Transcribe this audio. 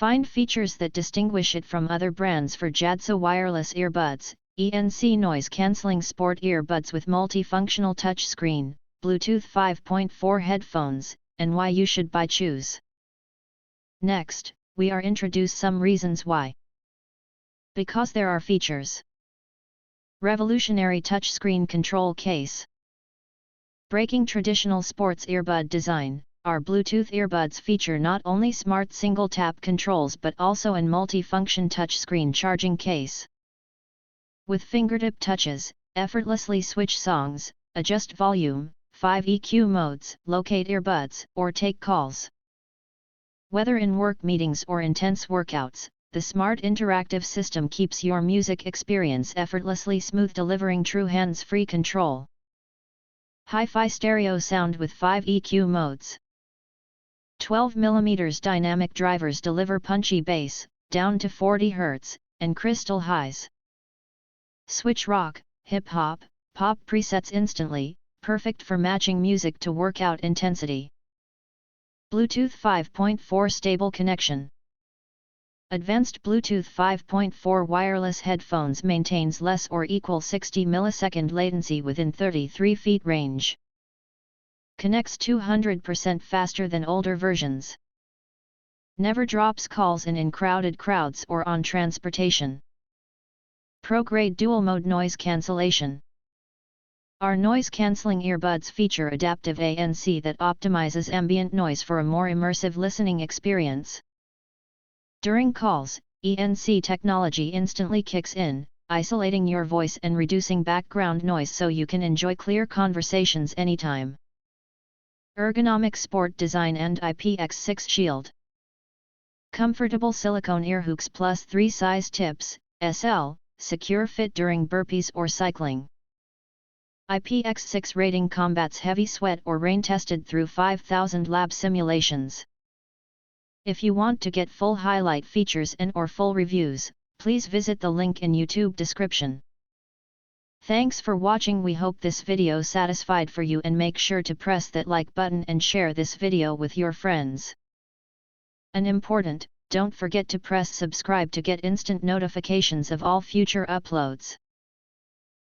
Find features that distinguish it from other brands for jaddsa wireless earbuds, ENC noise cancelling sport earbuds with multifunctional touch screen, Bluetooth 5.4 headphones, and why you should choose. Next, we are introduce some reasons why. Because there are features. Revolutionary touchscreen control case. Breaking traditional sports earbud design, our Bluetooth earbuds feature not only smart single-tap controls but also an multifunction touchscreen charging case. With fingertip touches, effortlessly switch songs, adjust volume, 5 EQ modes, locate earbuds, or take calls. Whether in work meetings or intense workouts, the smart interactive system keeps your music experience effortlessly smooth, delivering true hands-free control. Hi-Fi stereo sound with 5 EQ modes. 12mm dynamic drivers deliver punchy bass, down to 40 Hz, and crystal highs. Switch rock, hip-hop, pop presets instantly, perfect for matching music to workout intensity. Bluetooth 5.4 stable connection. Advanced Bluetooth 5.4 wireless headphones maintains less or equal 60 millisecond latency within 33 feet range. Connects 200% faster than older versions. Never drops calls in crowded crowds or on transportation. Pro-grade dual-mode noise cancellation. Our noise-canceling earbuds feature adaptive ANC that optimizes ambient noise for a more immersive listening experience. During calls, ANC technology instantly kicks in, isolating your voice and reducing background noise so you can enjoy clear conversations anytime. Ergonomic sport design and IPX6 shield. Comfortable silicone earhooks plus 3 size tips, SL, secure fit during burpees or cycling. IPX6 rating combats heavy sweat or rain, tested through 5,000 lab simulations. If you want to get full highlight features and/or full reviews, please visit the link in YouTube description. Thanks for watching. We hope this video satisfied for you, and make sure to press that like button and share this video with your friends. And important, don't forget to press subscribe to get instant notifications of all future uploads.